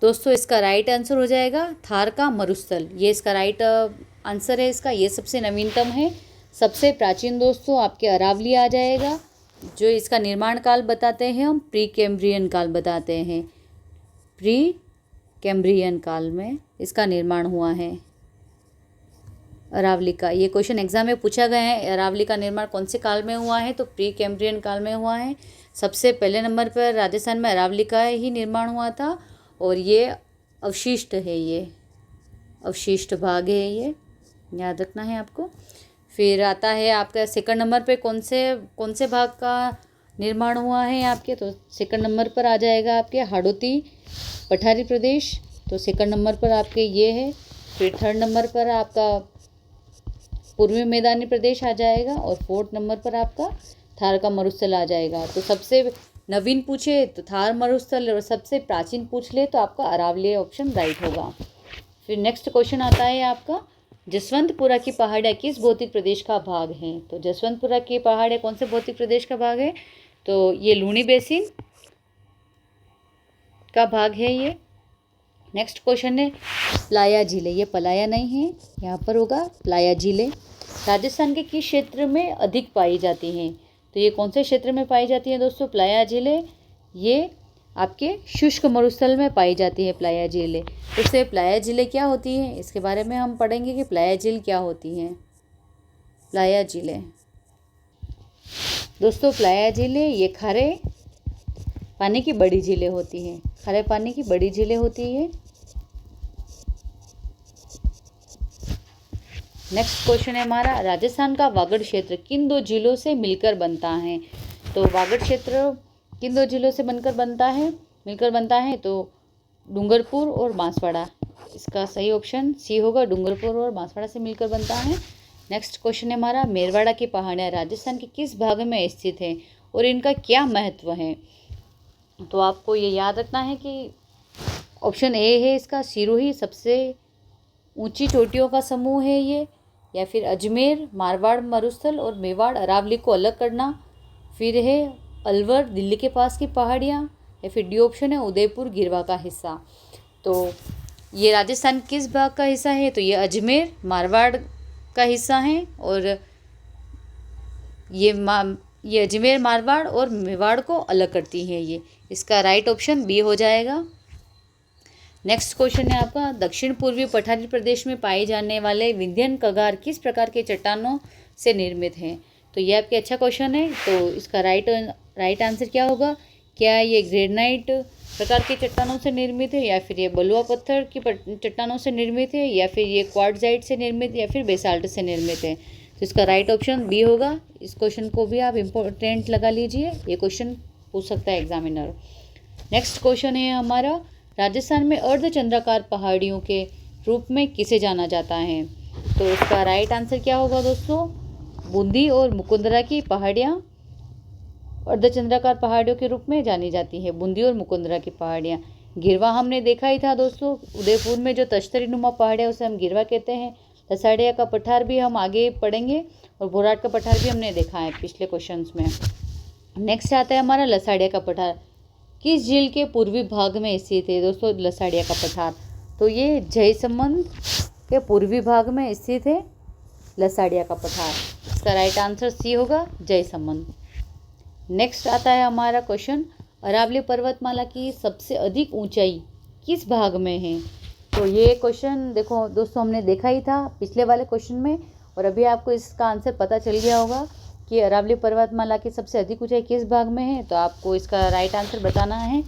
दोस्तों इसका राइट आंसर हो जाएगा थार का मरुस्थल, ये इसका राइट आंसर है इसका, ये सबसे नवीनतम है। सबसे प्राचीन दोस्तों आपके अरावली आ जाएगा, जो इसका निर्माण काल बताते हैं हम प्री कैम्ब्रियन काल बताते हैं, प्री कैम्ब्रियन काल में इसका निर्माण हुआ है अरावली का। ये क्वेश्चन एग्जाम में पूछा गया है, अरावली का निर्माण कौन से काल में हुआ है? तो प्री कैम्ब्रियन काल में हुआ है। सबसे पहले नंबर पर राजस्थान में अरावली का ही निर्माण हुआ था, और ये अवशिष्ट है, ये अवशिष्ट भाग है, ये याद रखना है आपको। फिर आता है आपका सेकंड नंबर पे कौन से भाग का निर्माण हुआ है आपके? तो सेकंड नंबर पर आ जाएगा आपके हाड़ौती पठारी प्रदेश, तो सेकंड नंबर पर आपके ये है। फिर थर्ड नंबर पर आपका पूर्वी मैदानी प्रदेश आ जाएगा, और फोर्थ नंबर पर आपका थार का मरुस्थल आ जाएगा। तो सबसे नवीन पूछे तो थार मरुस्थल, और सबसे प्राचीन पूछ ले तो आपका अरावली ऑप्शन राइट होगा। फिर नेक्स्ट क्वेश्चन आता है आपका, जसवंतपुरा की पहाड़ियाँ किस भौतिक प्रदेश का भाग हैं? तो जसवंतपुरा की पहाड़ियाँ कौन से भौतिक प्रदेश का भाग है? तो ये लूनी बेसिन का भाग है ये। नेक्स्ट क्वेश्चन है, प्लाया झीलें, ये पलाया नहीं है, यहाँ पर होगा प्लाया झीलें, राजस्थान के किस क्षेत्र में अधिक पाई जाती हैं? तो ये कौन से क्षेत्र में पाई जाती है दोस्तों प्लाया झीलें? ये आपके शुष्क मरुस्थल में पाई जाती है प्लाया झीलें। इससे प्लाया झीलें क्या होती हैं, इसके बारे में हम पढ़ेंगे कि प्लाया झील क्या होती हैं। प्लाया झीलें दोस्तों, प्लाया झीलें ये खारे पानी की बड़ी झीलें होती हैं, खारे पानी की बड़ी झीलें होती है। नेक्स्ट क्वेश्चन है हमारा, राजस्थान का वागड़ क्षेत्र किन दो जिलों से मिलकर बनता है? तो वागड़ क्षेत्र किन दो जिलों से मिलकर बनता है? तो डूंगरपुर और बांसवाड़ा। इसका सही ऑप्शन सी होगा, डूंगरपुर और बांसवाड़ा से मिलकर बनता है। नेक्स्ट क्वेश्चन है हमारा, मेरवाड़ा की पहाड़ियाँ राजस्थान के किस भाग में स्थित है और इनका क्या महत्व है? तो आपको ये याद रखना है कि ऑप्शन ए है इसका, सिरोही सबसे ऊंची चोटियों का समूह है ये, या फिर अजमेर, मारवाड़, मरुस्थल और मेवाड़, अरावली को अलग करना, फिर है अलवर, दिल्ली के पास की पहाड़ियाँ, या फिर डी ऑप्शन है उदयपुर, गिरवा का हिस्सा। तो ये राजस्थान किस भाग का हिस्सा है? तो ये अजमेर, मारवाड़ का हिस्सा है, और ये अजमेर, मारवाड़ और मेवाड़ को अलग करती है ये। इसका राइट ऑप्शन बी हो जाएगा। नेक्स्ट क्वेश्चन है आपका, दक्षिण पूर्वी पठारी प्रदेश में पाए जाने वाले विंध्यन कगार किस प्रकार के चट्टानों से निर्मित हैं? तो ये आपके अच्छा क्वेश्चन है। तो इसका राइट आंसर क्या होगा? क्या ये ग्रेनाइट प्रकार की चट्टानों से निर्मित है, या फिर ये बलुआ पत्थर की चट्टानों से निर्मित है, या फिर ये क्वार्टजाइट से निर्मित, या फिर बेसाल्ट से निर्मित है? तो इसका राइट ऑप्शन बी होगा। इस क्वेश्चन को भी आप इम्पोर्टेंट लगा लीजिए, ये क्वेश्चन पूछ सकता है एग्जामिनर। नेक्स्ट क्वेश्चन है हमारा, राजस्थान में अर्धचंद्राकार पहाड़ियों के रूप में किसे जाना जाता है? तो इसका राइट आंसर क्या होगा दोस्तों? बूंदी और मुकुंदरा की पहाड़ियाँ अर्धचंद्राकार पहाड़ियों के रूप में जानी जाती है, बूंदी और मुकुंदरा की पहाड़ियाँ। गिरवा हमने देखा ही था दोस्तों, उदयपुर में जो तश्तरी नुमा पहाड़ियाँ उसे हम गिरवा कहते हैं। लसाड़िया का पठार भी हम आगे पढ़ेंगे, और भोराट का पठार भी हमने देखा है पिछले क्वेश्चंस में। नेक्स्ट आता है हमारा, लसाड़िया का पठार किस झील के पूर्वी भाग में स्थित है? दोस्तों लसाड़िया का पठार, तो ये जयसमंद के पूर्वी भाग में स्थित है लसाड़िया का पठार। इसका राइट आंसर सी होगा, जयसमंद। नेक्स्ट आता है हमारा क्वेश्चन, अरावली पर्वतमाला की सबसे अधिक ऊंचाई किस भाग में है? तो ये क्वेश्चन देखो दोस्तों, हमने देखा ही था पिछले वाले क्वेश्चन में, और अभी आपको इसका आंसर पता चल गया होगा कि अरावली पर्वतमाला की सबसे अधिक ऊंचाई किस भाग में है। तो आपको इसका राइट आंसर बताना है।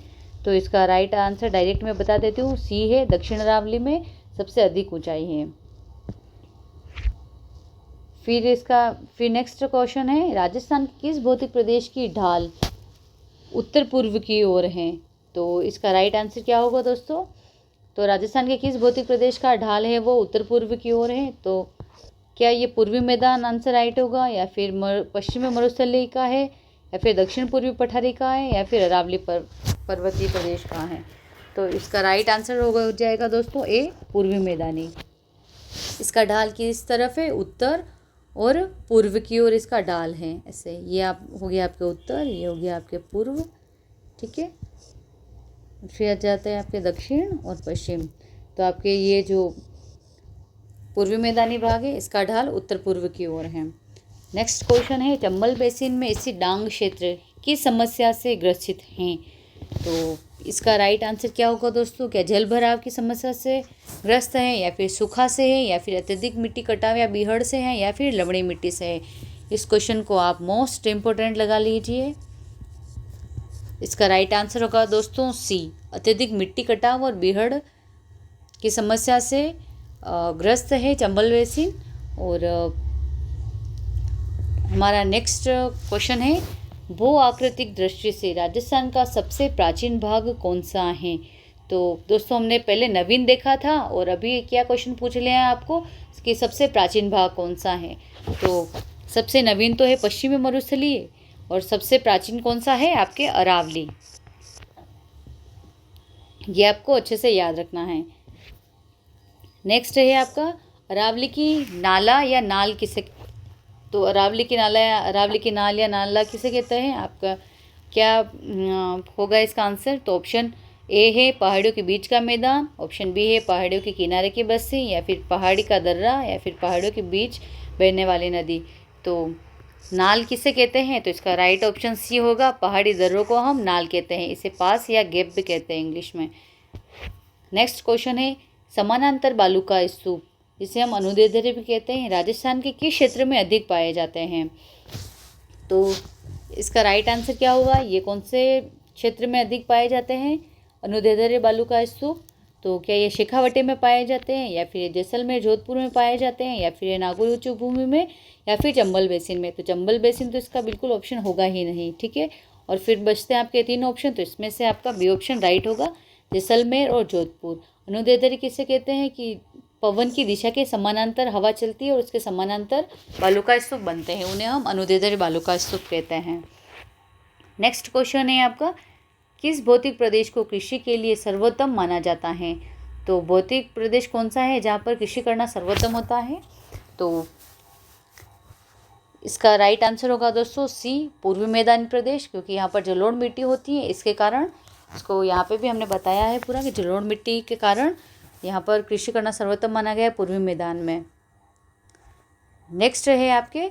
तो इसका राइट आंसर डायरेक्ट में बता देती हूँ, सी है, दक्षिण अरावली में सबसे अधिक ऊंचाई है। फिर नेक्स्ट क्वेश्चन है, राजस्थान के किस भौतिक प्रदेश की ढाल उत्तर पूर्व की ओर है? तो इसका राइट आंसर क्या होगा दोस्तों? तो राजस्थान के किस भौतिक प्रदेश का ढाल है वो उत्तर पूर्व की ओर है? तो क्या ये पूर्वी मैदान आंसर राइट होगा, या फिर पश्चिमी मरुस्थलीय का है, या फिर दक्षिण पूर्वी पठारी का है, या फिर अरावली पर्वतीय प्रदेश का है? तो इसका राइट आंसर हो जाएगा दोस्तों ए, पूर्वी मैदानी। इसका ढाल किस तरफ है? उत्तर और पूर्व की ओर इसका ढाल है ऐसे। ये आप हो गया आपके उत्तर, ये हो गया आपके पूर्व, ठीक है। फिर आ जाते हैं आपके दक्षिण और पश्चिम। तो आपके ये जो पूर्वी मैदानी भाग है इसका ढाल उत्तर पूर्व की ओर है। नेक्स्ट क्वेश्चन है, चंबल बेसिन में स्थित डांग क्षेत्र किस समस्या से ग्रसित हैं? तो इसका राइट आंसर क्या होगा दोस्तों? क्या जल भराव की समस्या से ग्रस्त है, या फिर सूखा से है, या फिर अत्यधिक मिट्टी कटाव या बीहड़ से है, या फिर लवणी मिट्टी से है? इस क्वेश्चन को आप मोस्ट इम्पोर्टेंट लगा लीजिए। इसका राइट आंसर होगा दोस्तों सी, अत्यधिक मिट्टी कटाव और बीहड़ की समस्या से ग्रस्त है चंबल बेसिन। और हमारा नेक्स्ट क्वेश्चन है, भू आकृतिक दृष्टि से राजस्थान का सबसे प्राचीन भाग कौन सा है? तो दोस्तों हमने पहले नवीन देखा था, और अभी क्या क्वेश्चन पूछ लिया है आपको कि सबसे प्राचीन भाग कौन सा है? तो सबसे नवीन तो है पश्चिमी मरुस्थलीय, और सबसे प्राचीन कौन सा है? आपके अरावली। ये आपको अच्छे से याद रखना है। नेक्स्ट है आपका, अरावली की नाला या नाल किसे, तो अरावली की नाल या नाला किसे कहते हैं? आपका क्या होगा इसका आंसर? तो ऑप्शन ए है पहाड़ियों के बीच का मैदान, ऑप्शन बी है पहाड़ियों के किनारे की बस्ती, या फिर पहाड़ी का दर्रा, या फिर पहाड़ियों के बीच बहने वाली नदी। तो नाल किसे कहते हैं? तो इसका राइट ऑप्शन सी होगा, पहाड़ी दर्रों को हम नाल कहते हैं, इसे पास या गैप भी कहते हैं इंग्लिश में। नेक्स्ट क्वेश्चन है, समानांतर बालू का स्तूप जिसे हम अनुदैर्ध्य भी कहते हैं, राजस्थान के किस क्षेत्र में अधिक पाए जाते हैं? तो इसका राइट आंसर क्या होगा? ये कौन से क्षेत्र में अधिक पाए जाते हैं अनुदैर्ध्य बालू का स्तूप? तो क्या ये शेखावटी में पाए जाते हैं, या फिर ये जैसलमेर जोधपुर में पाए जाते हैं, या फिर ये नागौर उच्च भूमि में, या फिर चंबल बेसिन में। तो चंबल बेसिन तो इसका बिल्कुल ऑप्शन होगा ही नहीं, ठीक है। और फिर बचते हैं आपके 3 ऑप्शन, तो इसमें से आपका बी ऑप्शन राइट होगा, जैसलमेर और जोधपुर। अनुदैर्ध्य किसे कहते हैं कि पवन की दिशा के समानांतर हवा चलती है और उसके समानांतर बालू का स्तूप बनते हैं, उन्हें हम अनुदैर्ध्य बालू का स्तूप कहते हैं। नेक्स्ट क्वेश्चन है आपका, किस भौतिक प्रदेश को कृषि के लिए सर्वोत्तम माना जाता है? तो भौतिक प्रदेश कौन सा है जहाँ पर कृषि करना सर्वोत्तम होता है? तो इसका राइट आंसर होगा दोस्तों सी, पूर्वी मैदानी प्रदेश, क्योंकि यहाँ पर जलोढ़ मिट्टी होती है, इसके कारण इसको यहाँ पे भी हमने बताया है पूरा कि जलोढ़ मिट्टी के कारण यहाँ पर कृषि करना सर्वोत्तम माना गया है पूर्वी मैदान में। नेक्स्ट है आपके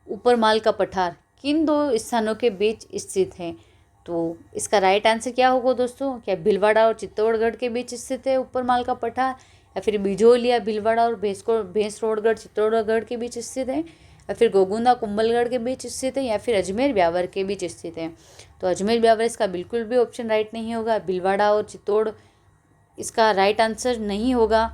ऊपर माल का पठार किन 2 स्थानों के बीच स्थित है? तो इसका राइट आंसर क्या होगा दोस्तों? क्या भीलवाड़ा और चित्तौड़गढ़ के बीच स्थित है ऊपर माल का पठार, या फिर बिजोलिया भीलवाड़ा और भैंसरोडगढ़ चित्तौड़गढ़ के बीच स्थित है, या फिर गोगुंदा कुंभलगढ़ के बीच स्थित है, या फिर अजमेर ब्यावर के बीच स्थित है? तो अजमेर ब्यावर इसका बिल्कुल भी ऑप्शन राइट नहीं होगा। भीलवाड़ा और चित्तौड़ इसका राइट आंसर नहीं होगा।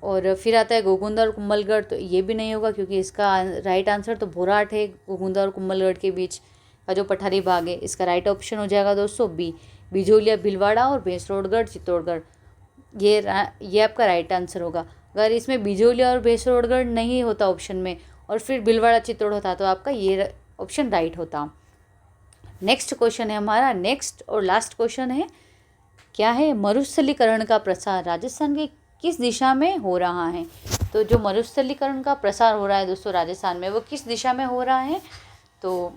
और फिर आता है गोगुंदा और कुंभलगढ़, तो ये भी नहीं होगा क्योंकि इसका राइट आंसर तो भोराट है, गोगुंदा और कुंभलगढ़ के बीच का जो पठारी भाग है। इसका राइट ऑप्शन हो जाएगा दोस्तों बी, बिजोलिया भीलवाड़ा और भैंसरोडगढ़ चित्तौड़गढ़, ये आपका राइट आंसर होगा। अगर इसमें बिजोलिया और भैंसरोडगढ़ नहीं होता ऑप्शन में और फिर भीलवाड़ा चित्तौड़ होता तो आपका ये ऑप्शन राइट होता। नेक्स्ट क्वेश्चन है हमारा, नेक्स्ट और लास्ट क्वेश्चन है, क्या है? मरुस्थलीकरण का प्रसार राजस्थान के किस दिशा में हो रहा है? तो जो मरुस्थलीकरण का प्रसार हो रहा है दोस्तों राजस्थान में, वो किस दिशा में हो रहा है? तो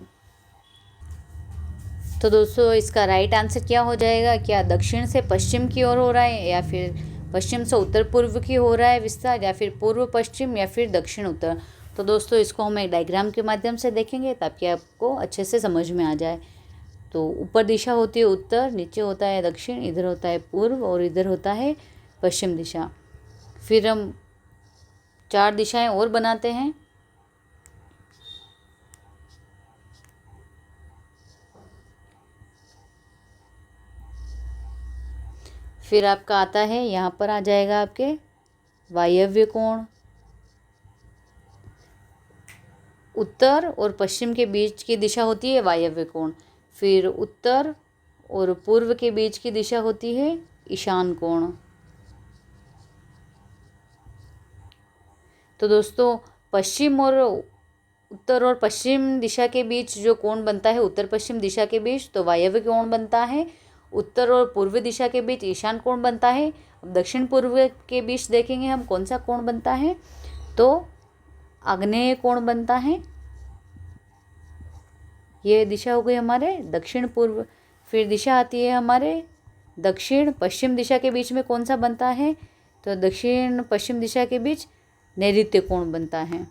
दोस्तों इसका राइट आंसर क्या हो जाएगा? क्या दक्षिण से पश्चिम की ओर हो रहा है, या फिर पश्चिम से उत्तर पूर्व की हो रहा है विस्तार, या फिर पूर्व पश्चिम, या फिर दक्षिण उत्तर? तो दोस्तों इसको हम एक डायग्राम के माध्यम से देखेंगे ताकि आपको अच्छे से समझ में आ जाए। तो ऊपर दिशा होती है उत्तर, नीचे होता है दक्षिण, इधर होता है पूर्व और इधर होता है पश्चिम दिशा। फिर हम 4 दिशाएं और बनाते हैं। फिर आपका आता है, यहाँ पर आ जाएगा आपके वायव्य कोण, उत्तर और पश्चिम के बीच की दिशा होती है वायव्य कोण। फिर उत्तर और पूर्व के बीच की दिशा होती है ईशान कोण। तो दोस्तों पश्चिम और उत्तर और पश्चिम दिशा के बीच जो कोण बनता है उत्तर पश्चिम दिशा के बीच, तो वायव्य कोण बनता है। उत्तर और पूर्व दिशा के बीच ईशान कोण बनता है। अब दक्षिण पूर्व के बीच देखेंगे हम कौन सा कोण बनता है, तो आग्नेय कोण बनता है। ये दिशा हो गई हमारे दक्षिण पूर्व। फिर दिशा आती है हमारे दक्षिण पश्चिम दिशा के बीच में कौन सा बनता है, तो दक्षिण पश्चिम दिशा के बीच नैऋत्य कोण बनता है।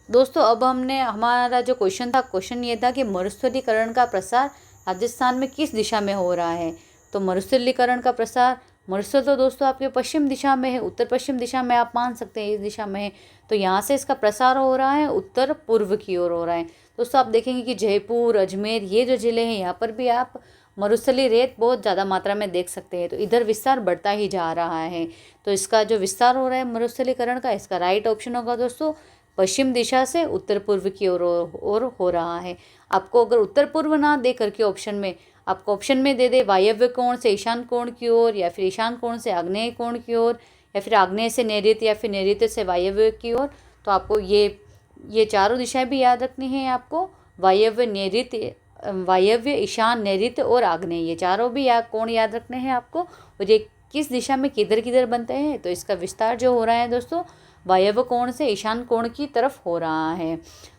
दोस्तों अब हमने हमारा जो क्वेश्चन था, क्वेश्चन ये था कि मरुस्थलीकरण का प्रसार राजस्थान में किस दिशा में हो रहा है? तो मरुस्थलीकरण का प्रसार, मरुस्थल तो दोस्तों आपके पश्चिम दिशा में है, उत्तर पश्चिम दिशा में आप मान सकते हैं इस दिशा में है, तो यहाँ से इसका प्रसार हो रहा है उत्तर पूर्व की ओर हो रहा है। दोस्तों आप देखेंगे कि जयपुर, अजमेर, ये जो ज़िले हैं यहाँ पर भी आप मरुस्थली रेत बहुत ज़्यादा मात्रा में देख सकते हैं। तो इधर विस्तार बढ़ता ही जा रहा है। तो इसका जो विस्तार हो रहा है मरुस्थलीकरण का, इसका राइट ऑप्शन होगा दोस्तों पश्चिम दिशा से उत्तर पूर्व की ओर हो रहा है। आपको अगर उत्तर पूर्व ना दे करके ऑप्शन में, आपको ऑप्शन में दे दे वायव्य कोण से ईशान कोण की ओर, या फिर ईशान कोण से आग्नेय कोण की ओर, या फिर आग्नेय से नैऋत्य, या फिर नैऋत्य से वायव्य की ओर, तो आपको ये चारों दिशाएं भी याद रखनी है आपको। वायव्य, नैऋत्य, वायव्य, ईशान, नैऋत्य और आग्नेय, ये चारों भी कोण याद रखने हैं आपको। और ये किस दिशा में किधर किधर बनते हैं, तो इसका विस्तार जो हो रहा है दोस्तों वायव्य कोण से ईशान कोण की तरफ हो रहा है।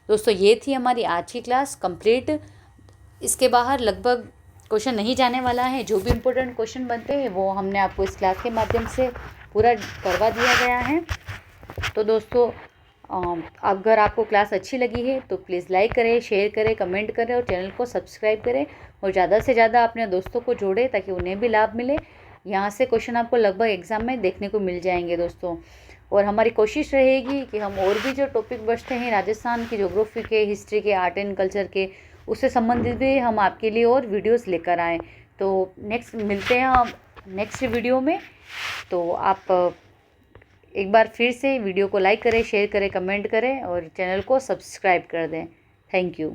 दोस्तों ये थी हमारी आज की क्लास कंप्लीट। इसके बाहर लगभग क्वेश्चन नहीं जाने वाला है। जो भी इम्पोर्टेंट क्वेश्चन बनते हैं वो हमने आपको इस क्लास के माध्यम से पूरा करवा दिया गया है। तो दोस्तों अगर आपको क्लास अच्छी लगी है तो प्लीज़ लाइक करें, शेयर करें, कमेंट करें और चैनल को सब्सक्राइब करें और ज़्यादा से ज़्यादा अपने दोस्तों को जोड़ें ताकि उन्हें भी लाभ मिले। यहाँ से क्वेश्चन आपको लगभग एग्ज़ाम में देखने को मिल जाएंगे दोस्तों। और हमारी कोशिश रहेगी कि हम और भी जो टॉपिक बचते हैं राजस्थान की ज्योग्राफी के, हिस्ट्री के, आर्ट एंड कल्चर के, उससे संबंधित भी हम आपके लिए और वीडियोस लेकर आएँ। तो नेक्स्ट मिलते हैं हम नेक्स्ट वीडियो में। तो आप एक बार फिर से वीडियो को लाइक करें, शेयर करें, कमेंट करें और चैनल को सब्सक्राइब कर दें। Thank you.